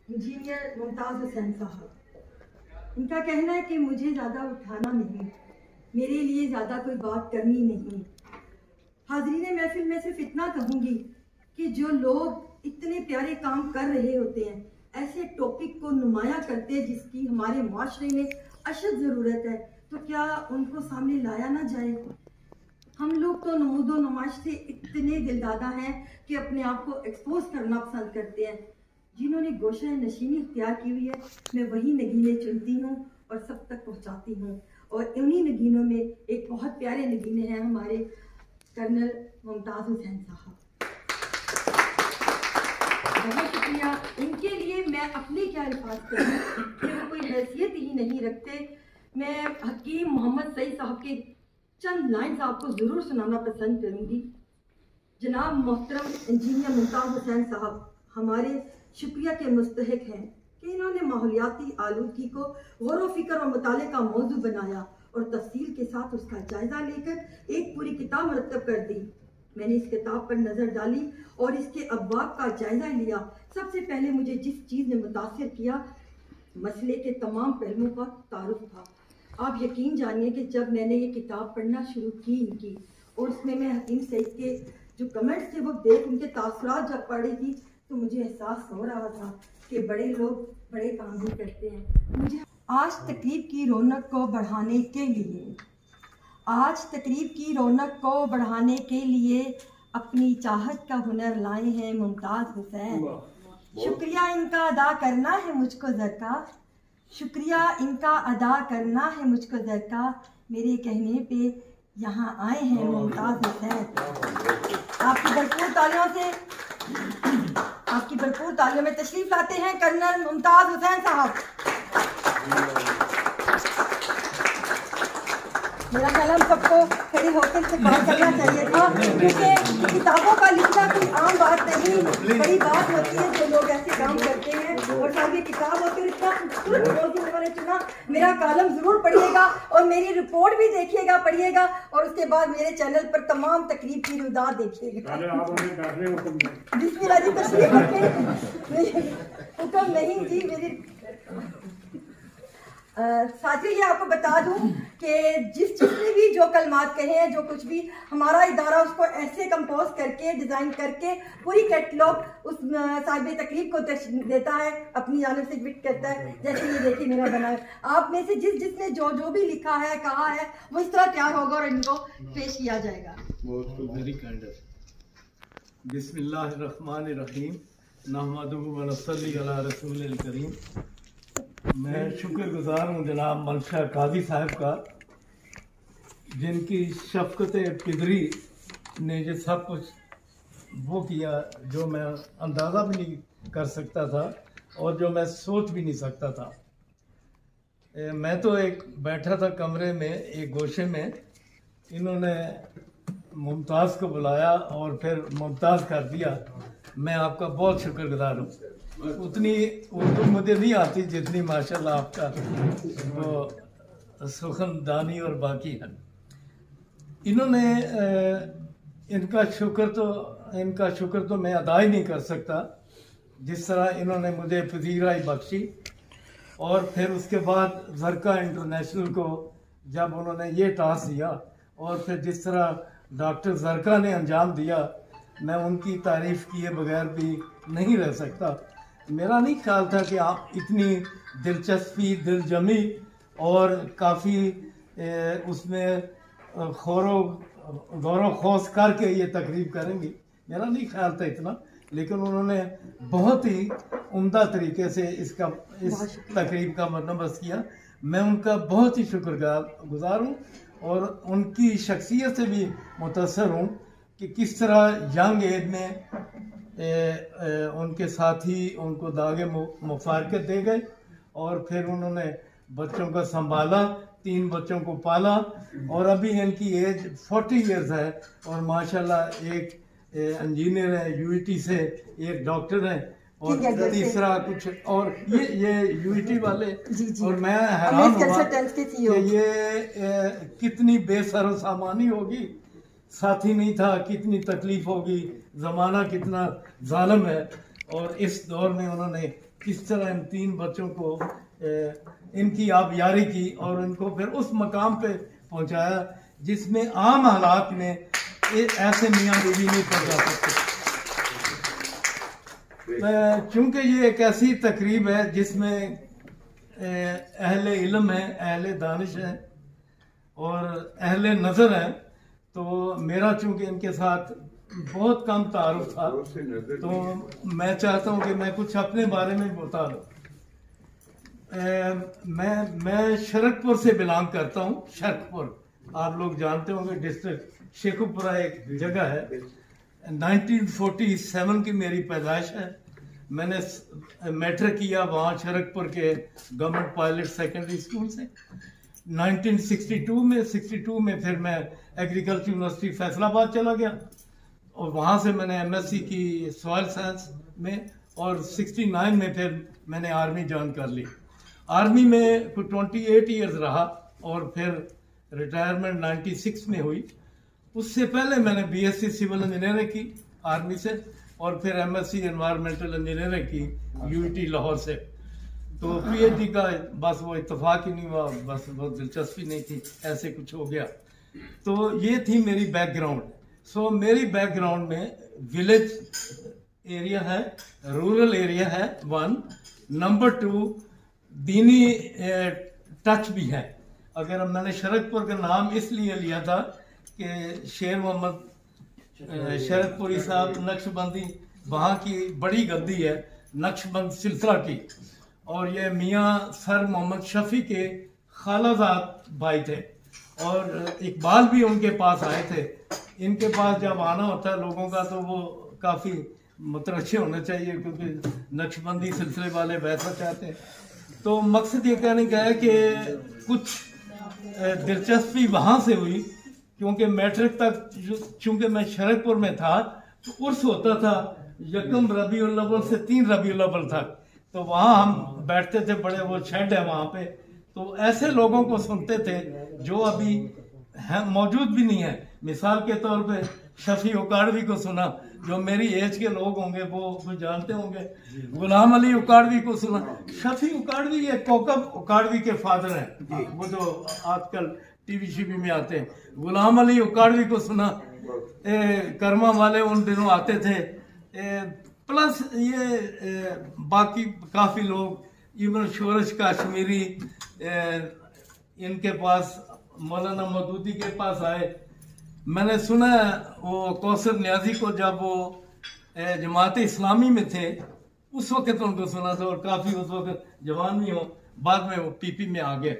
Engineer Mumtaz Hussain साहब। इनका कहना है कि मुझे ज़्यादा उठाना नहीं, मेरे लिए ज़्यादा कोई बात करनी नहीं। हाज़रीन महफिल में सिर्फ इतना कहूँगी कि जो लोग इतने प्यारे काम कर रहे होते हैं, ऐसे टॉपिक को नुमाया करते हैं जिसकी हमारे माशरे में अशद ज़रूरत है, तो क्या उनको सामने लाया ना जाए। हम लोग तो नमूदो नुमाइश से इतने दिलदादा हैं कि अपने आप को एक्सपोज करना पसंद करते हैं। जिन्होंने गोशा नशीनी इख्तियार की हुई है, मैं वही नगीने चुनती हूँ और सब तक पहुँचाती हूँ। और उन्हीं नगीनों में एक बहुत प्यारे नगीने हैं हमारे कर्नल मुमताज़ हुसैन साहब। बहुत शुक्रिया। इनके लिए मैं अपने क्या अल्फाज करूँ कि वो कोई हैसियत ही नहीं रखते। मैं हकीम मोहम्मद सईद साहब के चंद लाइन्स आपको ज़रूर सुनाना पसंद करूँगी। जनाब मोहतरम इंजीनियर मुमताज़ हुसैन साहब हमारे शुक्रिया के मुस्तहिक हैं कि इन्होंने माहौलियाती आलूदगी को गौर व फिक्र और मुताले का मौजू बनाया और तफसील के साथ उसका जायज़ा लेकर एक पूरी किताब मुरतब कर दी। मैंने इस किताब पर नज़र डाली और इसके अब्वाब का जायज़ा लिया। सबसे पहले मुझे जिस चीज़ ने मुतासिर किया, मसले के तमाम पहलुओं का तारुफ था। आप यकीन जानिए कि जब मैंने ये किताब पढ़ना शुरू की इनकी, और उसमें मैं हकीम सईद के जो कमेंट्स थे वो देख उनके तासुरात जब पढ़ रही थी, तो मुझे एहसास हो रहा था कि बड़े लोग बड़े काम भी करते हैं। मुझे आज तकरीब की रौनक को बढ़ाने के लिए अपनी चाहत का हुनर लाए हैं मुमताज़ हुसैन। शुक्रिया इनका अदा करना है मुझको ज़रका, शुक्रिया इनका अदा करना है मुझको ज़रका, मेरे कहने पे यहाँ आए हैं मुमताज़ हुसैन। आपकी भरपूर तालियों में तशरीफ लाते हैं कर्नल मुमताज़ हुसैन साहब। मेरा ख्याल हम सबको खड़े होकर से बात करना चाहिए था, क्योंकि किताबों का लिखना कोई आम बात नहीं, बड़ी बात होती है जो लोग ऐसे काम करते हैं। और साहब ये किताब होकर इतना खूबसूरत मौजूद उन्होंने चुना। मेरा कालम ज़रूर पढ़िएगा और मेरी रिपोर्ट भी देखिएगा, पढ़िएगा, और उसके बाद मेरे चैनल पर तमाम तकरीब की रुदात देखिएगा। बिस्मिल्लाह जी, तशरीफ रखें। हुक्म नहीं जी मेरी। साथियों, ये आपको बता दूं कि जिसने भी जो कलमात कहे हैं, जो कुछ भी हमारा इदारा उसको ऐसे कंपोज करके डिज़ाइन करके पूरी कैटलॉग उस साहिब तकरीब को देता है, अपनी जानिब से ट्वीट करता है। जैसे ये देखिए मेरा बना है, आप में से जिसने जो भी लिखा है, कहा है, वो इस तरह तैयार होगा और इनको पेश किया जाएगा। बिस्मिल्लाहिर्रहमानिर्रहीम, नहमदुहु व नसल्ली अला रसूलिल करीम। मैं शुक्रगुजार हूँ जनाब मलशा काजी साहब का, जिनकी शफ़क़त पिदरी ने ये सब कुछ वो किया जो मैं अंदाज़ा भी नहीं कर सकता था और जो मैं सोच भी नहीं सकता था। मैं तो एक बैठा था कमरे में एक गोशे में, इन्होंने मुमताज़ को बुलाया और फिर मुमताज़ कर दिया। मैं आपका बहुत शुक्रगुजार हूँ। उतनी उर्दू मुझे नहीं आती जितनी माशाल्लाह आपका वो सुखनदानी और बाकी है। इन्होंने इनका शुक्र तो मैं अदा ही नहीं कर सकता, जिस तरह इन्होंने मुझे पजीराई बख्शी। और फिर उसके बाद ज़रका इंटरनेशनल को जब उन्होंने ये टास्क दिया और फिर जिस तरह डॉक्टर ज़रका ने अंजाम दिया, मैं उनकी तारीफ़ किए बगैर भी नहीं रह सकता। मेरा नहीं ख्याल था कि आप इतनी दिलचस्पी, दिलजमी और काफ़ी उसमें गौर खौस करके ये तकरीब करेंगी। मेरा नहीं ख्याल था इतना, लेकिन उन्होंने बहुत ही उम्दा तरीके से इस तकरीब का बंदोबस्त किया। मैं उनका बहुत ही शुक्रगुजार हूँ और उनकी शख्सियत से भी मुतासर हूँ कि किस तरह यंग एज में उनके साथी उनको दागे मुफारकत दे गए और फिर उन्होंने बच्चों को संभाला, 3 बच्चों को पाला और अभी इनकी एज 40 इयर्स है और माशाल्लाह एक इंजीनियर है यूईटी से, एक डॉक्टर है और तीसरा कुछ और ये यूईटी वाले। और मैं हैरान हुआ कि ये कितनी बेसरो सामानी होगी, साथी नहीं था, कितनी तकलीफ होगी, ज़माना कितना जालिम है। और इस दौर में उन्होंने किस तरह इन 3 बच्चों को इनकी आबियारी की और इनको फिर उस मकाम पे पहुंचाया जिसमें आम हालात में ऐसे मियाँ बीवी नहीं पहुंचा सकते। चूंकि ये एक ऐसी तकरीब है जिसमें अहले इल्म है, अहले दानिश है और अहले नज़र है, तो मेरा चूंकि इनके साथ बहुत कम तारुफ था, तो मैं चाहता हूं कि मैं कुछ अपने बारे में बता दूं। मैं शरकपुर से बिलोंग करता हूं। शरकपुर आप लोग जानते होंगे, डिस्ट्रिक्ट शेखुपुरा एक जगह है। 1947 की मेरी पैदाइश है। मैंने मैट्रिक किया वहाँ शरकपुर के गवर्नमेंट पायलट सेकेंडरी स्कूल से। 1962 में फिर मैं एग्रीकल्चर यूनिवर्सिटी फैसलाबाद चला गया और वहाँ से मैंने एमएससी की सॉइल साइंस में, और 69 में फिर मैंने आर्मी ज्वाइन कर ली। आर्मी में कुछ 28 ईयर्स रहा और फिर रिटायरमेंट 96 में हुई। उससे पहले मैंने बीएससी सिविल इंजीनियरिंग की आर्मी से और फिर एमएससी एनवायरमेंटल इंजीनियरिंग की यूईटी लाहौर से। तो पीएचडी का बस वो इत्तेफाक ही नहीं हुआ, बस बहुत दिलचस्पी नहीं थी, ऐसे कुछ हो गया। तो ये थी मेरी बैकग्राउंड। सो मेरी बैकग्राउंड में विलेज एरिया है, रूरल एरिया है 1, नंबर 2 दीनी टच भी है। अगर मैंने शरकपुर का नाम इसलिए लिया था कि शेर मोहम्मद शरकपुरी साहब नक्शबंदी वहाँ की बड़ी गद्दी है, नक्शबंद सिलसिला की, और ये मियाँ सर मोहम्मद शफी के खालाजाद भाई थे और इकबाल भी उनके पास आए थे। इनके पास जब आना होता है लोगों का तो वो काफ़ी मुतरच्छे होने चाहिए, क्योंकि नक्शबंदी सिलसिले वाले वैसा चाहते हैं। तो मकसद ये कहने का है कि कुछ दिलचस्पी वहाँ से हुई, क्योंकि मैट्रिक तक चूंकि मैं शरकपुर में था तो उर्स होता था 1 रबीउल अव्वल से 3 रबीउल अव्वल तक। तो वहाँ हम बैठते थे, बड़े वो शेड है वहाँ पे, तो ऐसे लोगों को सुनते थे जो अभी है मौजूद भी नहीं है। मिसाल के तौर पे शफी उकाड़वी को सुना, जो मेरी एज के लोग होंगे वो जानते होंगे। गुलाम अली उकाड़वी को सुना। शफी उकाड़वी ये कोकब उकाड़वी के फादर हैं, वो जो आजकल टीवी शीवी में आते हैं। गुलाम अली उकाड़वी को सुना। कर्मा वाले उन दिनों आते थे। प्लस ये बाकी काफ़ी लोग, इवन शोरश काश्मीरी इनके पास, मौलाना मदूदी के पास आए। मैंने सुना वो कौसर न्याजी को जब वो जमात इस्लामी में थे उस वक्त उनको सुना था, और काफ़ी उस वक्त जवान भी हो, बाद में वो पीपी में आ गए।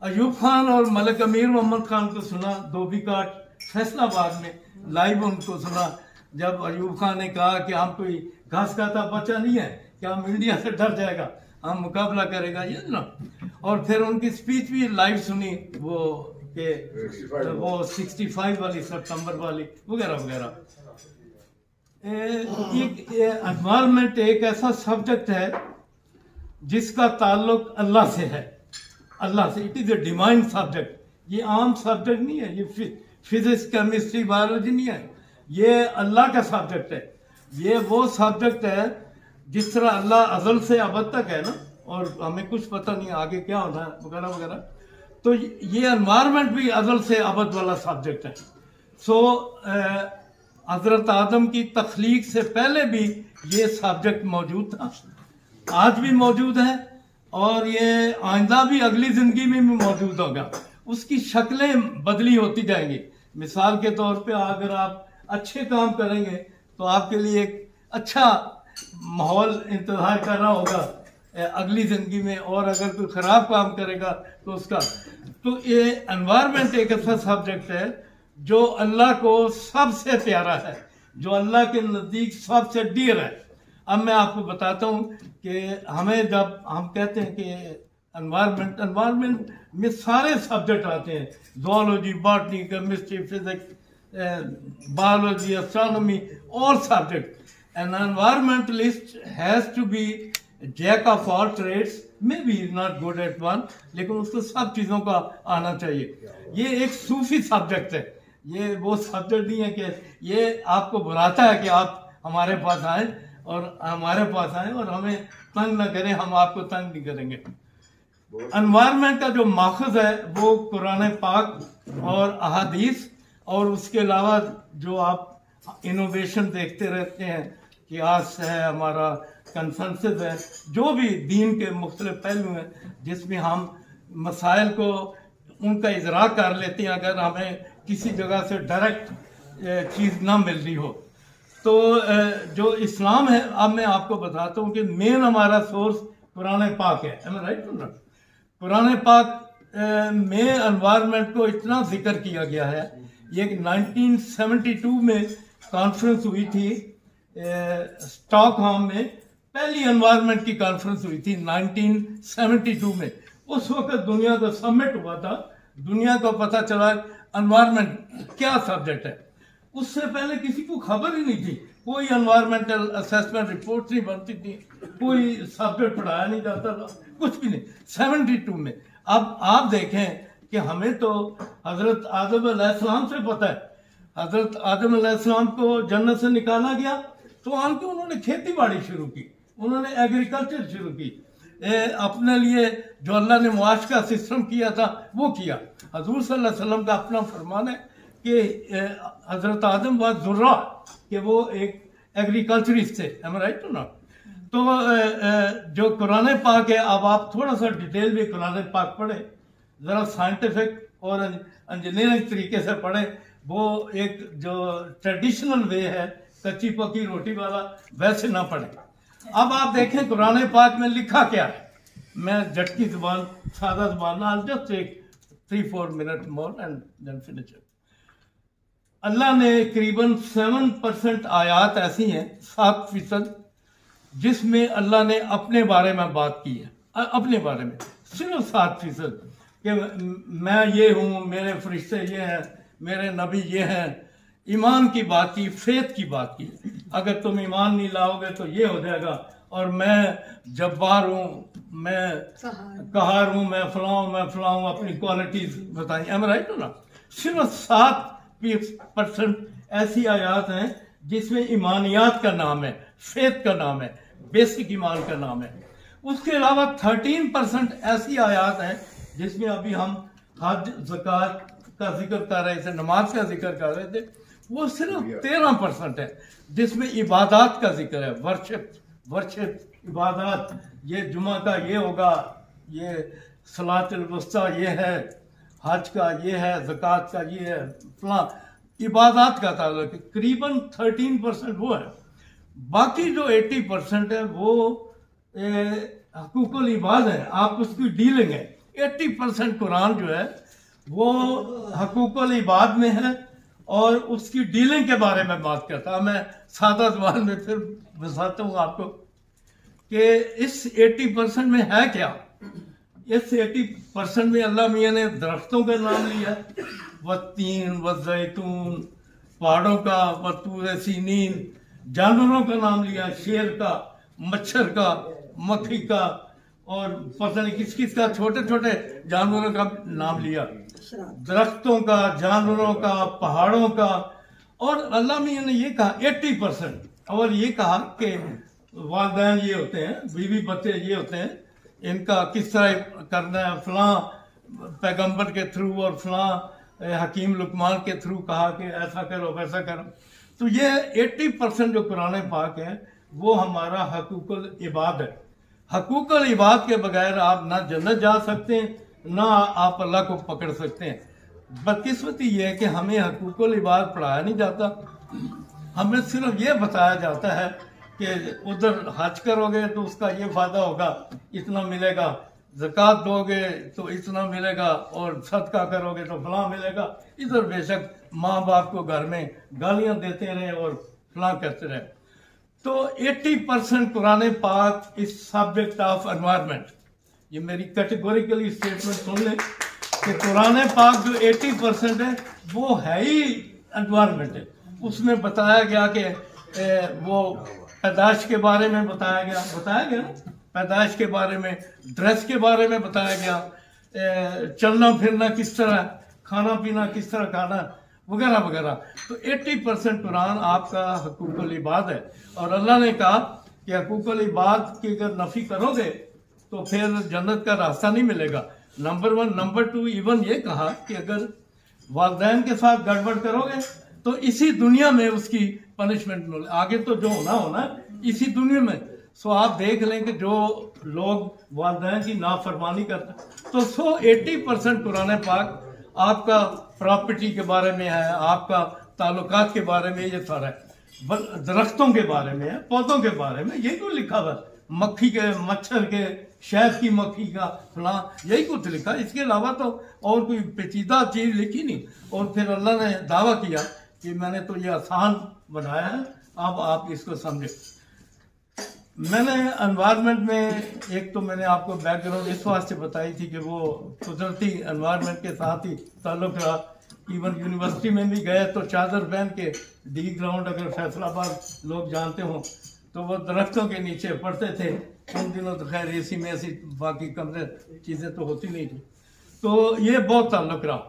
अयूब खान और मलिक अमीर मोहम्मद खान को सुना धोबी काट फैसलाबाद में, लाइव उनको सुना जब अयूब खान ने कहा कि हम कोई घास खाता बच्चा नहीं है कि हम इंडिया से डर जाएगा, हम मुकाबला करेगा, ये ना। और फिर उनकी स्पीच भी लाइव सुनी, वो के वो 65 वाली, सितंबर वाली, वगैरह वगैरह। एनवायरमेंट एक ऐसा सब्जेक्ट है जिसका ताल्लुक अल्लाह से है, अल्लाह से। It is a divine subject. ये आम सब्जेक्ट नहीं है, ये फिजिक्स केमिस्ट्री बायोलॉजी नहीं है, ये अल्लाह का सब्जेक्ट है। ये वो सब्जेक्ट है जिस तरह अल्लाह अज़ल से अबद तक है ना, और हमें कुछ पता नहीं आगे क्या होना है वगैरह वगैरह। तो ये एनवायरमेंट भी अज़ल से अबद वाला सब्जेक्ट है। सो हज़रत आदम की तख्लीक से पहले भी ये सब्जेक्ट मौजूद था, आज भी मौजूद है, और ये आइंदा भी अगली ज़िंदगी में भी मौजूद होगा। उसकी शक्लें बदली होती जाएंगी। मिसाल के तौर पे अगर आप अच्छे काम करेंगे तो आपके लिए एक अच्छा माहौल इंतज़ार कर रहा होगा अगली ज़िंदगी में, और अगर कोई ख़राब काम करेगा तो उसका। तो ये एनवायरनमेंट एक ऐसा सब्जेक्ट है जो अल्लाह को सबसे प्यारा है, जो अल्लाह के नज़दीक सबसे डियर है। अब मैं आपको बताता हूँ कि हमें जब हम कहते हैं कि एनवायरनमेंट में सारे सब्जेक्ट आते हैं, zoology, botany, chemistry, physics, biology, astronomy, all subjects. An environmentalist has to be a jack of all trades. Maybe he's not good at one, लेकिन उसको सब चीज़ों का आना चाहिए। ये एक सूफी सब्जेक्ट है, ये वो सब्जेक्ट नहीं है कि ये आपको बुलाता है कि आप हमारे पास आए और हमारे पास आए और हमें तंग ना करें, हम आपको तंग नहीं करेंगे। एनवायरनमेंट का जो माखज है वो कुरान पाक और अहादीस, और उसके अलावा जो आप इनोवेशन देखते रहते हैं कि आज है हमारा कंसेंसस है, जो भी दीन के मुख्तलिफ पहलू हैं जिसमें हम मसाइल को उनका इजरा कर लेते हैं अगर हमें किसी जगह से डायरेक्ट चीज़ ना मिल रही हो। तो जो इस्लाम है, अब मैं आपको बताता हूँ कि मेन हमारा सोर्स कुरान पाक है। एम आई राइट? कुरान पाक में एनवायरनमेंट को इतना जिक्र किया गया है। ये 1972 में कॉन्फ्रेंस हुई थी स्टॉकहोम में, पहली एनवायरनमेंट की कॉन्फ्रेंस हुई थी 1972 में। उस वक्त दुनिया का समिट हुआ था, दुनिया को पता चला एनवायरनमेंट क्या सब्जेक्ट है। उससे पहले किसी को खबर ही नहीं थी, कोई एनवायरमेंटल असेसमेंट रिपोर्ट नहीं बनती थी, कोई सब्जेक्ट पढ़ाया नहीं जाता था, कुछ भी नहीं 72 में। अब आप देखें कि हमें तो हजरत आदम अलैहिस्सलाम से पता है, हजरत आदम अलैहिस्सलाम को जन्नत से निकाला गया तो आके उन्होंने खेती बाड़ी शुरू की, उन्होंने एग्रीकल्चर शुरू की, अपने लिए जो अल्लाह ने मुआश का सिस्टम किया था वो किया। हजूर सल्लल्लाहु अलैहि वसल्लम का अपना फरमान है कि हजरत आदम व जुर्रा कि वो एक एग्रीकल्चरिस्ट थे। Am right to not? तो जो कुरान पाक है, अब आप थोड़ा सा डिटेल में कुरान पाक पढ़े, ज़रा साइंटिफिक और इंजीनियरिंग तरीके से पढ़े। वो एक जो ट्रेडिशनल वे है कच्ची पक्की रोटी वाला, वैसे ना पढ़े। अब आप देखें कुरान पाक में लिखा क्या है। मैं झटकी जुबान, सादा जुबान, I'll just take 3-4 minutes more and then finish it। अल्लाह ने करीबन 7% आयात ऐसी हैं, 7%, जिसमें अल्लाह ने अपने बारे में बात की है। अपने बारे में सिर्फ 7% कि मैं ये हूँ, मेरे फरिश्ते ये हैं, मेरे नबी ये हैं। ईमान की बात की, फेथ की बात की, अगर तुम ईमान नहीं लाओगे तो ये हो जाएगा, और मैं जब्बार हूँ, मैं कहार हूँ, मैं फलाऊँ, अपनी क्वालिटीज बताई। एम राइट हो ना? सिर्फ 7% ऐसी आयात हैं जिसमें ईमानियात का नाम है, फेथ का नाम है, बेसिक ईमान का नाम है। उसके अलावा 13% ऐसी आयात हैं जिसमें अभी हम हज, ज़कात का जिक्र कर रहे थे, नमाज का जिक्र कर रहे थे, वो सिर्फ 13% है जिसमें इबादत का जिक्र है। वर्शिप इबादत, ये जुमा का ये होगा, ये सलातुल वुस्ता ये है, हज का ये है, ज़कात का ये है, फला इबादत का ताल्लुक है। करीबन 13% वो है। बाकी जो 80% है वो हकूकुल इबाद है, आप उसकी डीलिंग है। 80% कुरान जो है वो हकूकुल इबाद में है और उसकी डीलिंग के बारे में बात करता। मैं सादा ज़बान में फिर बताता हूँ आपको कि इस 80% में है क्या। इस 80% में अल्लाह मियाँ ने दरख्तों का नाम लिया, वत्तीन व जैतून, पहाड़ों का, वतूर सीनीन, जानवरों का नाम लिया, शेर का, मच्छर का, मक्खी का, और पता नहीं किस किस का, छोटे छोटे जानवरों का नाम लिया, दरख्तों का, जानवरों का, पहाड़ों का। और अल्लाह मियाँ ने ये कहा 80%, और ये कहा कि वालिदैन ये होते हैं, बीवी बच्चे ये होते हैं, इनका किस तरह करना है, फलां पैगंबर के थ्रू और फलां हकीम लुकमान के थ्रू कहा कि ऐसा करो वैसा करो। तो ये 80% जो कुरान पाक है वो हमारा हकूकुल इबाद है। हकूकुल इबाद के बगैर आप ना जन्नत जा सकते हैं, ना आप अल्लाह को पकड़ सकते हैं। बदकिस्मती ये है कि हमें हकूकुल इबाद पढ़ाया नहीं जाता। हमें सिर्फ ये बताया जाता है कि उधर हज करोगे तो उसका ये फायदा होगा, इतना मिलेगा, ज़कात दोगे तो इतना मिलेगा, और सदका करोगे तो फलां मिलेगा। इधर बेशक माँ बाप को घर में गालियाँ देते रहे और फलां करते रहे। तो 80% कुरान पाक इस सब्जेक्ट ऑफ एनवायरनमेंट। ये मेरी कैटेगोरिकली स्टेटमेंट सुन लें कि कुरान पाक जो 80% है वो है ही एनवायरनमेंट है। उसमें बताया गया कि वो पैदाइश के बारे में बताया गया पैदाइश के बारे में, ड्रेस के बारे में बताया गया, चलना फिरना किस तरह, खाना पीना किस तरह खाना, वगैरह वगैरह। तो 80% कुरान आपका हकूकुल इबाद है, और अल्लाह ने कहा कि हकूकुल इबाद की अगर नफी करोगे तो फिर जन्नत का रास्ता नहीं मिलेगा। नंबर 1। नंबर 2, इवन ये कहा कि अगर वालिदैन के साथ गड़बड़ करोगे तो इसी दुनिया में उसकी पनिशमेंट मिले, आगे तो जो होना होना इसी दुनिया में। सो आप देख लें कि जो लोग वालिदैन की नाफरमानी करते, तो 80% कुरान पाक आपका प्रॉपर्टी के बारे में है, आपका ताल्लुकात के बारे में, ये सारा है, दरख्तों के बारे में है, पौधों के बारे में, यही कुछ लिखा हुआ, मक्खी के, मच्छर के, शहद की मक्खी का फलां, यही कुछ लिखा। इसके अलावा तो और कोई पेचीदा चीज लिखी नहीं। और फिर अल्लाह ने दावा किया कि मैंने तो ये आसान बनाया है, अब आप इसको समझे। मैंने एनवायरनमेंट में एक तो मैंने आपको बैकग्राउंड इस वास्ते बताई थी कि वो कुदरती एनवायरनमेंट के साथ ही ताल्लुक रहा। इवन यूनिवर्सिटी में भी गए तो चादर पहन के, डी ग्राउंड अगर फैसलाबाद लोग जानते हो, तो वो दरख्तों के नीचे पढ़ते थे। उन दिनों तो खैर एसी में ऐसी बाकी कमरे चीज़ें तो होती नहीं थी, तो ये बहुत ताल्लुक रहा।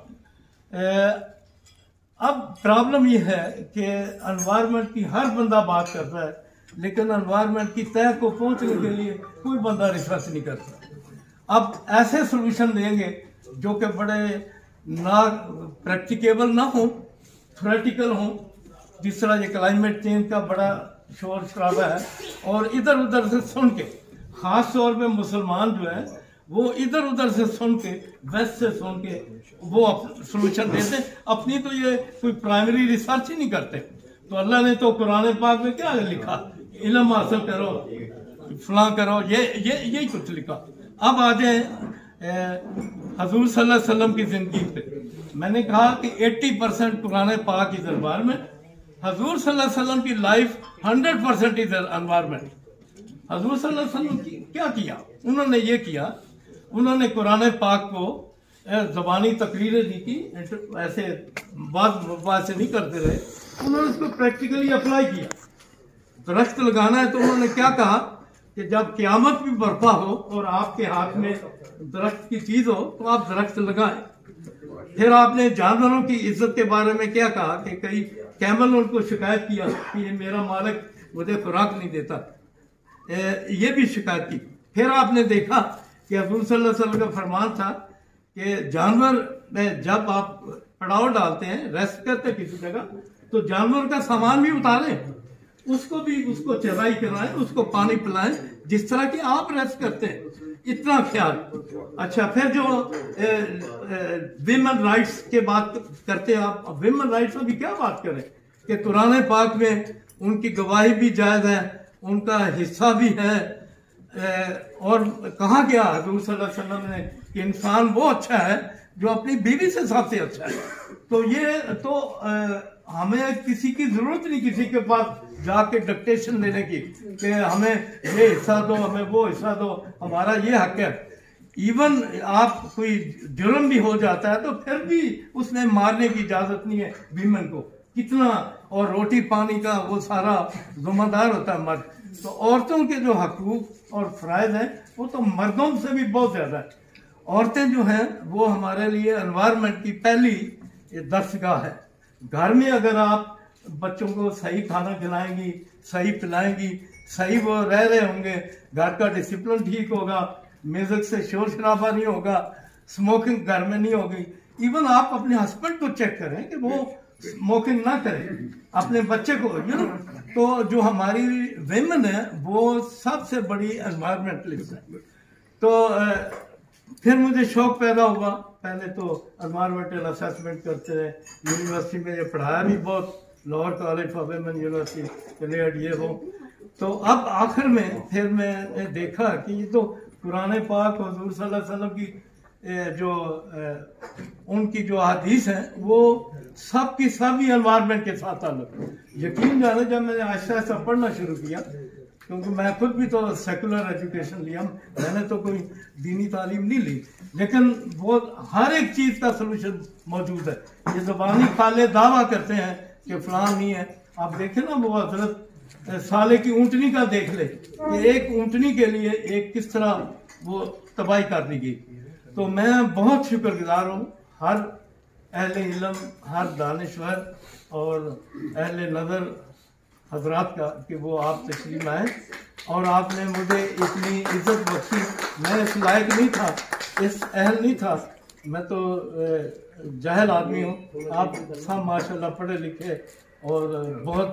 अब प्रॉब्लम ये है कि एनवायरनमेंट की हर बंदा बात करता है, लेकिन एनवायरनमेंट की तह को पहुंचने के लिए कोई बंदा रिसर्च नहीं करता। अब ऐसे सोल्यूशन देंगे जो कि बड़े ना प्रैक्टिकेबल ना हो, थ्योरेटिकल हो, जिस तरह ये क्लाइमेट चेंज का बड़ा शोर शराबा है, और इधर उधर से सुन के, खास तौर पे मुसलमान जो है वो इधर उधर से सुन के, वेस्ट से सुन के वो सोल्यूशन देते, अपनी तो ये कोई प्राइमरी रिसर्च ही नहीं करते। तो अल्लाह ने तो कुरान पाक में क्या लिखा, इल्म हासिल करो, फलां करो, यही कुछ लिखा। अब आ जाए हजूर सल्लल्लाहु अलैहि वसल्लम की जिंदगी पे। मैंने कहा कि 80% कुरान पाक की दरबार में, हजूर सल्लल्लाहु अलैहि वसल्लम की लाइफ 100% इज एनवायरमेंट। हजूर सल्लल्लाहु अलैहि वसल्लम क्या किया, उन्होंने ये किया, उन्होंने कुरान पाक को ज़बानी तकरीरें दी की, ऐसे बात से नहीं करते रहे, उन्होंने उसको प्रैक्टिकली अप्लाई किया। दरख्त लगाना है तो उन्होंने क्या कहा कि जब क़यामत भी बर्पा हो और आपके हाथ में दरख्त की चीज हो तो आप दरख्त लगाएं। फिर आपने जानवरों की इज्जत के बारे में क्या कहा कि कई कैमल उनको शिकायत किया कि ये मेरा मालिक मुझे खुराक नहीं देता, ये भी शिकायत की। फिर आपने देखा कि हज़ूर सल्लल्लाहु अलैहि वसल्लम का फरमान था कि जानवर में जब आप पड़ाव डालते हैं, रेस्ट करते किसी जगह, तो जानवर का सामान भी उतारें, उसको चराई कराएं, उसको पानी पिलाएं, जिस तरह की आप रेस्ट करते हैं, इतना ख्याल। अच्छा, फिर जो विमेन राइट्स के बात करते हैं आप, विमेन राइट्स में भी क्या बात करें कि कुरान पाक में उनकी गवाही भी जायज है, उनका हिस्सा भी है। और कहा गया हज़ूर सल्लल्लाहु अलैहि वसल्लम ने कि इंसान वो अच्छा है जो अपनी बीवी से सबसे अच्छा है। तो ये तो हमें किसी की जरूरत नहीं किसी के पास जाके डिक्टेशन लेने की कि हमें ये हिस्सा दो, हमें वो हिस्सा दो, हमारा ये हक है। इवन आप कोई जुर्म भी हो जाता है तो फिर भी उसमें मारने की इजाजत नहीं है वीमेन को, कितना, और रोटी पानी का वो सारा जिम्मेदार होता है मर्द। तो औरतों के जो हकूक और फ़राइज़ हैं वो तो मर्दों से भी बहुत ज़्यादा है। औरतें जो हैं वो हमारे लिए एनवायरनमेंट की पहली दरसगाह है। घर में अगर आप बच्चों को सही खाना खिलाएंगी, सही पिलाएंगी, सही वो रह रहे होंगे, घर का डिसिप्लिन ठीक होगा, म्यूजिक से शोर शराबा नहीं होगा, स्मोकिंग घर में नहीं होगी। इवन आप अपने हस्बैंड को चेक करें कि वो स्मोकिंग ना करें, अपने बच्चे को, तो जो हमारी वेमेन है वो सबसे बड़ी एनवायरमेंटलिस्ट है। तो फिर मुझे शौक पैदा हुआ, पहले तो एनवायरमेंटल असेसमेंट करते रहे, यूनिवर्सिटी में ये पढ़ाया भी बहुत, Lahore college for women university Kinnaird ये हो। तो अब आखिर में फिर मैंने देखा कि ये तो कुरान पाक हुज़ूर सल्लल्लाहु अलैहि वसल्लम की जो उनकी जो हदीस है वो सब की सब ही एनवायरनमेंट के साथ ताल्लुक। यकीन जाने जब मैंने आहिस्ता आहिस्ता पढ़ना शुरू किया, क्योंकि मैं खुद भी तो सेकुलर एजुकेशन लिया, मैंने तो कोई दीनी तालीम नहीं ली, लेकिन वो हर एक चीज़ का सलूशन मौजूद है। ये ज़बानी खाले दावा करते हैं कि फलां नहीं है। आप देखें ना वो हजरत साले की ऊँटनी का देख ले कि एक ऊँटनी के लिए एक किस तरह वो तबाही कर दी गई। तो मैं बहुत शुक्रगुजार हूँ हर अहले इल्म, हर दानिश्वर और अहले नज़र हजरात का कि वो आप तशरीफ आए और आपने मुझे इतनी इज्जत बख्शी। मैं इस लायक नहीं था, इस अहल नहीं था, मैं तो जाहिल आदमी हूँ। आप सब माशाल्लाह पढ़े लिखे और बहुत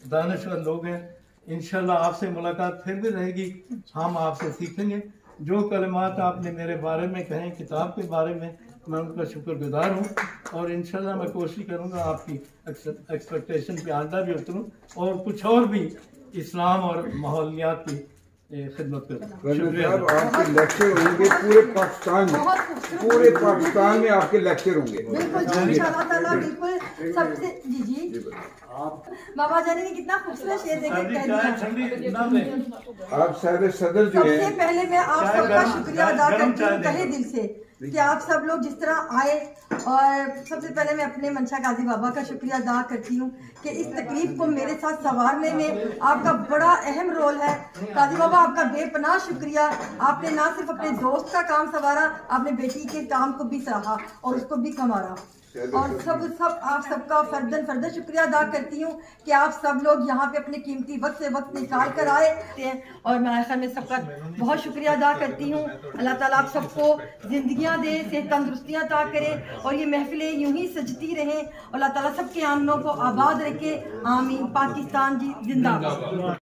दानिश्वर लोग हैं। इंशाल्लाह आपसे मुलाकात फिर भी रहेगी, हम आपसे सीखेंगे। जो कलमात आपने मेरे बारे में कहें, किताब के बारे में, मैं उनका शुक्रगुजार हूँ और इंशाल्लाह मैं कोशिश करूँगा आपकी एक्सपेक्टेशन पे आंदा भी उतरूँ और कुछ और भी इस्लाम और माहौलियात की खिदमत करूँ। शुक्रिया। आपके लेक्चर होंगे पूरे पाकिस्तान में आपके लेक्चर होंगे। बिल्कुल इंशाअल्लाह ताला, बिल्कुल सबसे जी बाबा जाने ने कितना खूबसूरत शेर देकर कह दिया। आप सारे सदर जो है, सबसे पहले मैं आप सबका शुक्रिया अदा करती हूँ तहे दिल से कि आप सब लोग जिस तरह आए। और सबसे पहले मैं अपने मंशा काजी बाबा का शुक्रिया अदा करती हूँ कि इस तकलीफ को मेरे साथ संवारने में आपका बड़ा अहम रोल है। काजी बाबा आपका बेपनाह शुक्रिया। आपने ना सिर्फ अपने दोस्त का काम संवारा, आपने बेटी के काम को भी सराहा और उसको भी संवारा। और सब आप सबका फर्दन शुक्रिया अदा करती हूँ कि आप सब लोग यहाँ पे अपने कीमती वक्त से वक्त निकाल कर आए और मैं आखिर में सबका बहुत शुक्रिया अदा करती हूँ। अल्लाह ताला आप सबको जिंदगियाँ दे, सेहत तंदुरुस्तियाँ अता करे और ये महफिलें यूं ही सजती रहें। अल्लाह ताला सबके आंगनों को आबाद रखे। आमीन। पाकिस्तान जी जिंदाबाद।